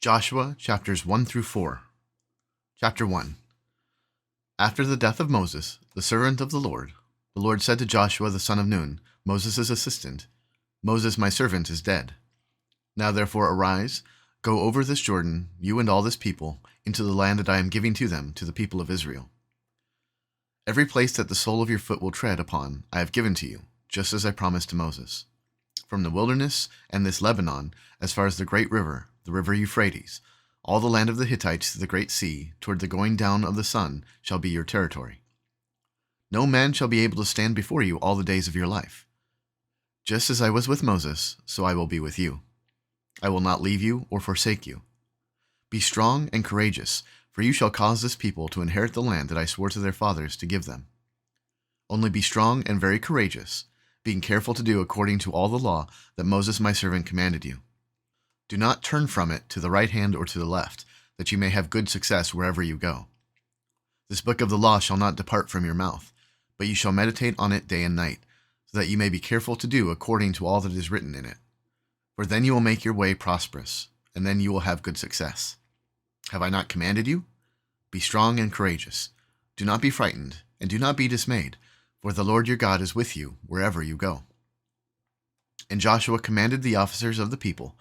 Joshua chapters 1 through 4. Chapter 1. After the death of Moses, the servant of the Lord said to Joshua the son of Nun, Moses' assistant, Moses my servant is dead. Now therefore arise, go over this Jordan, you and all this people, into the land that I am giving to them, to the people of Israel. Every place that the sole of your foot will tread upon, I have given to you, just as I promised to Moses. From the wilderness and this Lebanon, as far as the great river, the river Euphrates, all the land of the Hittites to the great sea, toward the going down of the sun, shall be your territory. No man shall be able to stand before you all the days of your life. Just as I was with Moses, so I will be with you. I will not leave you or forsake you. Be strong and courageous, for you shall cause this people to inherit the land that I swore to their fathers to give them. Only be strong and very courageous, being careful to do according to all the law that Moses my servant commanded you. Do not turn from it to the right hand or to the left, that you may have good success wherever you go. This book of the law shall not depart from your mouth, but you shall meditate on it day and night, so that you may be careful to do according to all that is written in it. For then you will make your way prosperous, and then you will have good success. Have I not commanded you? Be strong and courageous. Do not be frightened, and do not be dismayed, for the Lord your God is with you wherever you go. And Joshua commanded the officers of the people,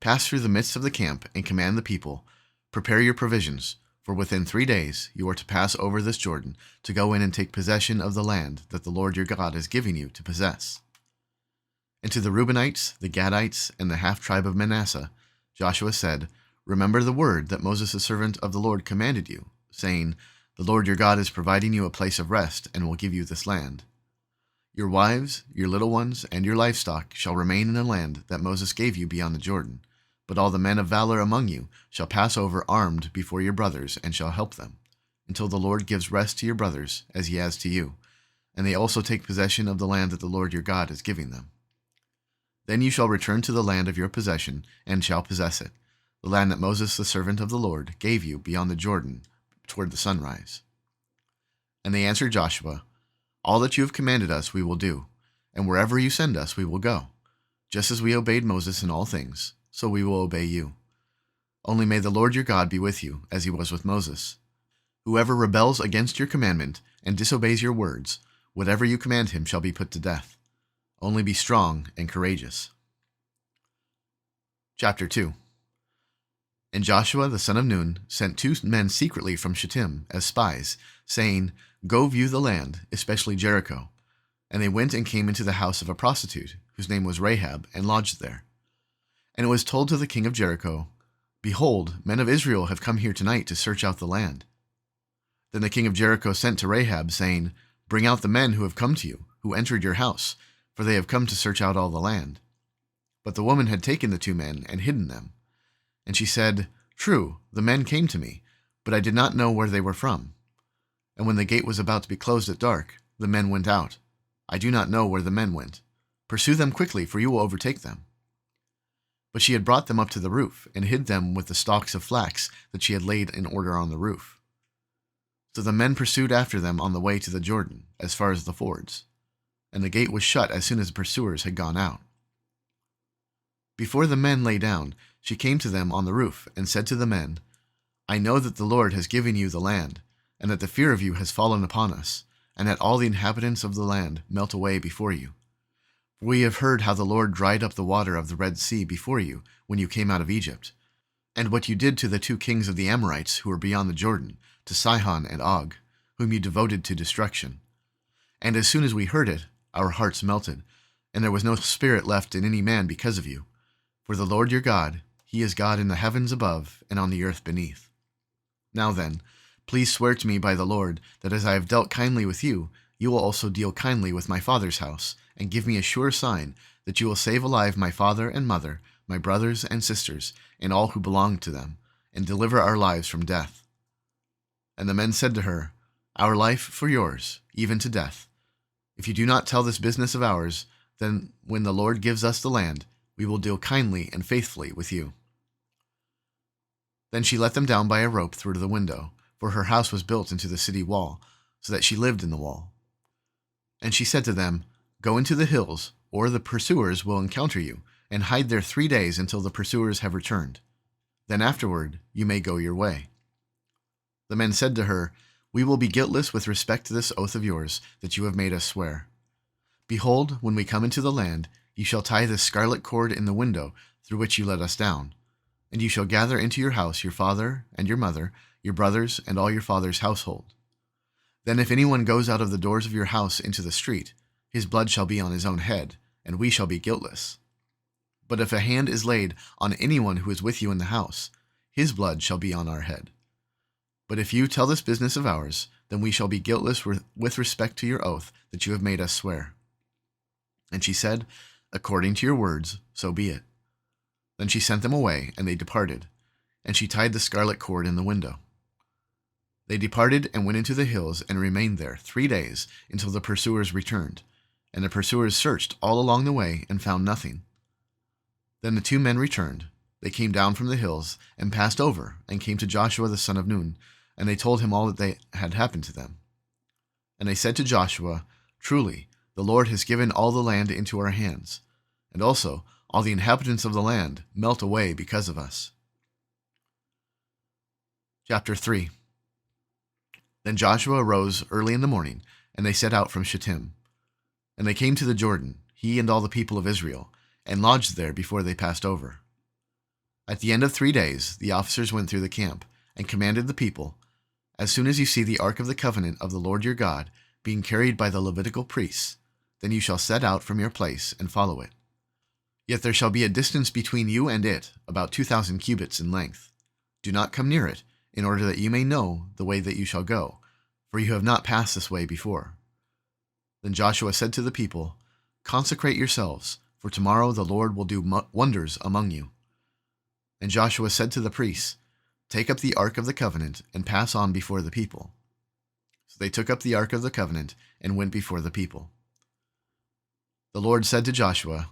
pass through the midst of the camp and command the people, prepare your provisions, for within 3 days you are to pass over this Jordan to go in and take possession of the land that the Lord your God is giving you to possess. And to the Reubenites, the Gadites, and the half-tribe of Manasseh, Joshua said, Remember the word that Moses the servant of the Lord commanded you, saying, The Lord your God is providing you a place of rest and will give you this land. Your wives, your little ones, and your livestock shall remain in the land that Moses gave you beyond the Jordan, but all the men of valor among you shall pass over armed before your brothers and shall help them, until the Lord gives rest to your brothers as he has to you, and they also take possession of the land that the Lord your God is giving them. Then you shall return to the land of your possession and shall possess it, the land that Moses the servant of the Lord gave you beyond the Jordan toward the sunrise. And they answered Joshua, All that you have commanded us we will do, and wherever you send us we will go. Just as we obeyed Moses in all things, so we will obey you. Only may the Lord your God be with you, as he was with Moses. Whoever rebels against your commandment and disobeys your words, whatever you command him shall be put to death. Only be strong and courageous. Chapter 2. And Joshua the son of Nun sent 2 men secretly from Shittim as spies, saying, Go view the land, especially Jericho. And they went and came into the house of a prostitute, whose name was Rahab, and lodged there. And it was told to the king of Jericho, Behold, men of Israel have come here tonight to search out the land. Then the king of Jericho sent to Rahab, saying, Bring out the men who have come to you, who entered your house, for they have come to search out all the land. But the woman had taken the 2 men and hidden them. And she said, True, the men came to me, but I did not know where they were from. And when the gate was about to be closed at dark, the men went out. I do not know where the men went. Pursue them quickly, for you will overtake them. But she had brought them up to the roof, and hid them with the stalks of flax that she had laid in order on the roof. So the men pursued after them on the way to the Jordan, as far as the fords. And the gate was shut as soon as the pursuers had gone out. Before the men lay down, she came to them on the roof, and said to the men, I know that the Lord has given you the land, and that the fear of you has fallen upon us, and that all the inhabitants of the land melt away before you. For we have heard how the Lord dried up the water of the Red Sea before you when you came out of Egypt, and what you did to the 2 kings of the Amorites who were beyond the Jordan, to Sihon and Og, whom you devoted to destruction. And as soon as we heard it, our hearts melted, and there was no spirit left in any man because of you. For the Lord your God, he is God in the heavens above and on the earth beneath. Now then, please swear to me by the Lord that as I have dealt kindly with you, you will also deal kindly with my father's house, and give me a sure sign that you will save alive my father and mother, my brothers and sisters, and all who belong to them, and deliver our lives from death. And the men said to her, Our life for yours, even to death. If you do not tell this business of ours, then when the Lord gives us the land, we will deal kindly and faithfully with you. Then she let them down by a rope through the window, for her house was built into the city wall, so that she lived in the wall. And she said to them, Go into the hills, or the pursuers will encounter you, and hide there 3 days until the pursuers have returned. Then afterward you may go your way." The men said to her, "We will be guiltless with respect to this oath of yours that you have made us swear. Behold, when we come into the land, you shall tie this scarlet cord in the window through which you let us down, and you shall gather into your house your father and your mother, your brothers, and all your father's household. Then if anyone goes out of the doors of your house into the street, his blood shall be on his own head, and we shall be guiltless. But if a hand is laid on anyone who is with you in the house, his blood shall be on our head. But if you tell this business of ours, then we shall be guiltless with respect to your oath that you have made us swear." And she said, "According to your words, so be it." Then she sent them away, and they departed, and she tied the scarlet cord in the window. They departed and went into the hills and remained there 3 days until the pursuers returned, and the pursuers searched all along the way and found nothing. Then the 2 men returned. They came down from the hills and passed over and came to Joshua the son of Nun, and they told him all that had happened to them. And they said to Joshua, "Truly, the Lord has given all the land into our hands, and also all the inhabitants of the land melt away because of us." Chapter 3. Then Joshua arose early in the morning, and they set out from Shittim. And they came to the Jordan, he and all the people of Israel, and lodged there before they passed over. At the end of 3 days, the officers went through the camp, and commanded the people, "As soon as you see the ark of the covenant of the Lord your God being carried by the Levitical priests, then you shall set out from your place and follow it. Yet there shall be a distance between you and it, about 2,000 cubits in length. Do not come near it, in order that you may know the way that you shall go, for you have not passed this way before." Then Joshua said to the people, "Consecrate yourselves, for tomorrow the Lord will do wonders among you." And Joshua said to the priests, "Take up the ark of the covenant and pass on before the people." So they took up the ark of the covenant and went before the people. The Lord said to Joshua,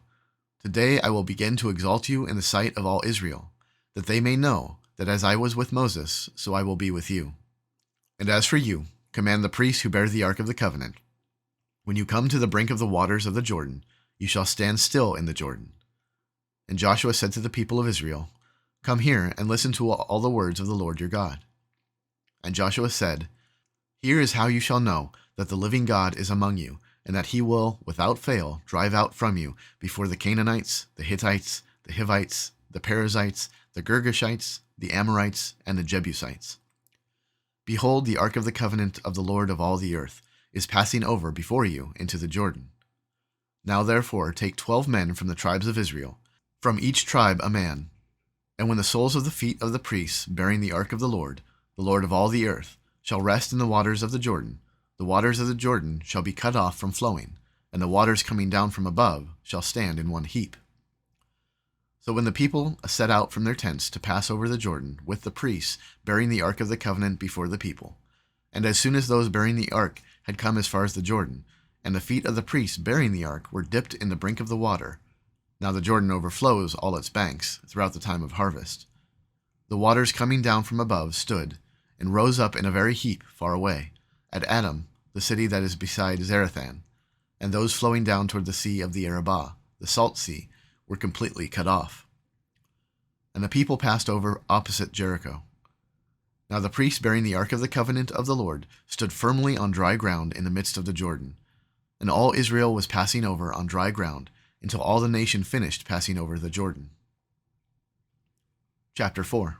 "Today I will begin to exalt you in the sight of all Israel, that they may know that as I was with Moses, so I will be with you. And as for you, command the priests who bear the ark of the covenant, when you come to the brink of the waters of the Jordan, you shall stand still in the Jordan." And Joshua said to the people of Israel, "Come here and listen to all the words of the Lord your God." And Joshua said, "Here is how you shall know that the living God is among you, and that he will, without fail, drive out from you before the Canaanites, the Hittites, the Hivites, the Perizzites, the Girgashites, the Amorites, and the Jebusites. Behold, the ark of the covenant of the Lord of all the earth is passing over before you into the Jordan. Now therefore take 12 men from the tribes of Israel, from each tribe a man. And when the soles of the feet of the priests bearing the ark of the Lord of all the earth, shall rest in the waters of the Jordan shall be cut off from flowing, and the waters coming down from above shall stand in one heap." So when the people set out from their tents to pass over the Jordan with the priests bearing the ark of the covenant before the people, and as soon as those bearing the ark had come as far as the Jordan, and the feet of the priests bearing the ark were dipped in the brink of the water, now the Jordan overflows all its banks throughout the time of harvest, the waters coming down from above stood, and rose up in a very heap far away, at Adam, the city that is beside Zarethan, and those flowing down toward the sea of the Arabah, the salt sea, were completely cut off. And the people passed over opposite Jericho. Now the priests bearing the ark of the covenant of the Lord stood firmly on dry ground in the midst of the Jordan, and all Israel was passing over on dry ground until all the nation finished passing over the Jordan. Chapter 4.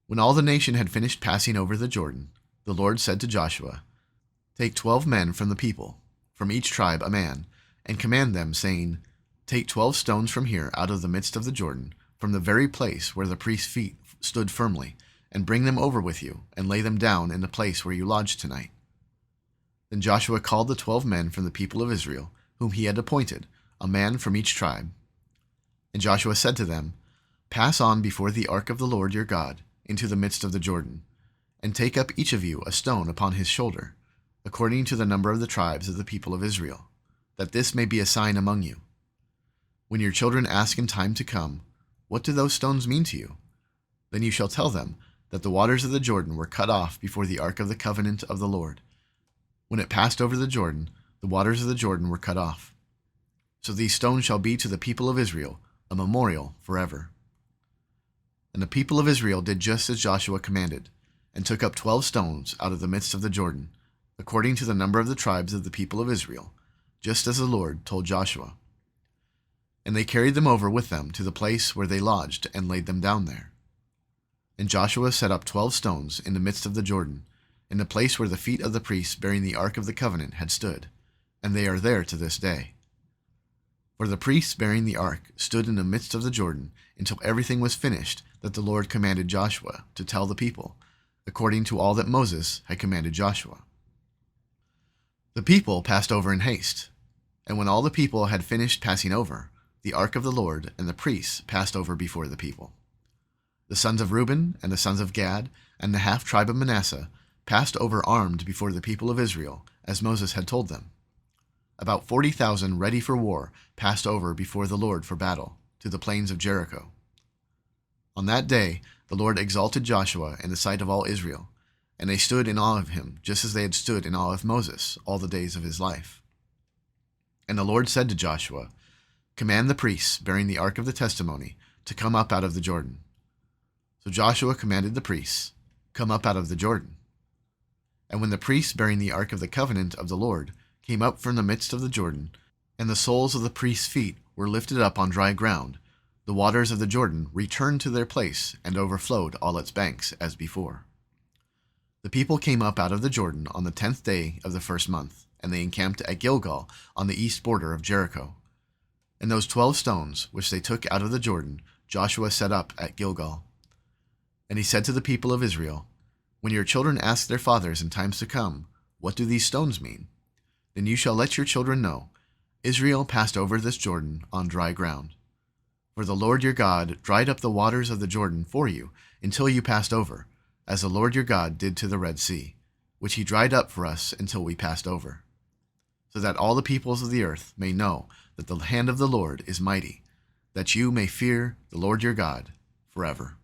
When all the nation had finished passing over the Jordan, the Lord said to Joshua, "Take 12 men from the people, from each tribe a man, and command them, saying, Take 12 stones from here out of the midst of the Jordan, from the very place where the priest's feet stood firmly, and bring them over with you, and lay them down in the place where you lodged tonight." Then Joshua called the 12 men from the people of Israel, whom he had appointed, a man from each tribe. And Joshua said to them, "Pass on before the ark of the Lord your God into the midst of the Jordan, and take up each of you a stone upon his shoulder, according to the number of the tribes of the people of Israel, that this may be a sign among you. When your children ask in time to come, 'What do those stones mean to you?' then you shall tell them that the waters of the Jordan were cut off before the ark of the covenant of the Lord. When it passed over the Jordan, the waters of the Jordan were cut off. So these stones shall be to the people of Israel a memorial forever." And the people of Israel did just as Joshua commanded, and took up 12 stones out of the midst of the Jordan, according to the number of the tribes of the people of Israel, just as the Lord told Joshua. And they carried them over with them to the place where they lodged, and laid them down there. And Joshua set up 12 stones in the midst of the Jordan, in the place where the feet of the priests bearing the ark of the covenant had stood, and they are there to this day. For the priests bearing the ark stood in the midst of the Jordan until everything was finished that the Lord commanded Joshua to tell the people, according to all that Moses had commanded Joshua. The people passed over in haste, and when all the people had finished passing over, the ark of the Lord and the priests passed over before the people. The sons of Reuben and the sons of Gad and the half-tribe of Manasseh passed over armed before the people of Israel, as Moses had told them. About 40,000 ready for war passed over before the Lord for battle, to the plains of Jericho. On that day the Lord exalted Joshua in the sight of all Israel, and they stood in awe of him, just as they had stood in awe of Moses all the days of his life. And the Lord said to Joshua, "Command the priests bearing the ark of the testimony to come up out of the Jordan." So Joshua commanded the priests, "Come up out of the Jordan." And when the priests bearing the ark of the covenant of the Lord came up from the midst of the Jordan, and the soles of the priests' feet were lifted up on dry ground, the waters of the Jordan returned to their place and overflowed all its banks as before. The people came up out of the Jordan on the 10th day of the first month, and they encamped at Gilgal on the east border of Jericho. And those 12 stones which they took out of the Jordan Joshua set up at Gilgal. And he said to the people of Israel, "When your children ask their fathers in times to come, 'What do these stones mean?' then you shall let your children know, Israel passed over this Jordan on dry ground. For the Lord your God dried up the waters of the Jordan for you until you passed over, as the Lord your God did to the Red Sea, which he dried up for us until we passed over. So that all the peoples of the earth may know that the hand of the Lord is mighty, that you may fear the Lord your God forever."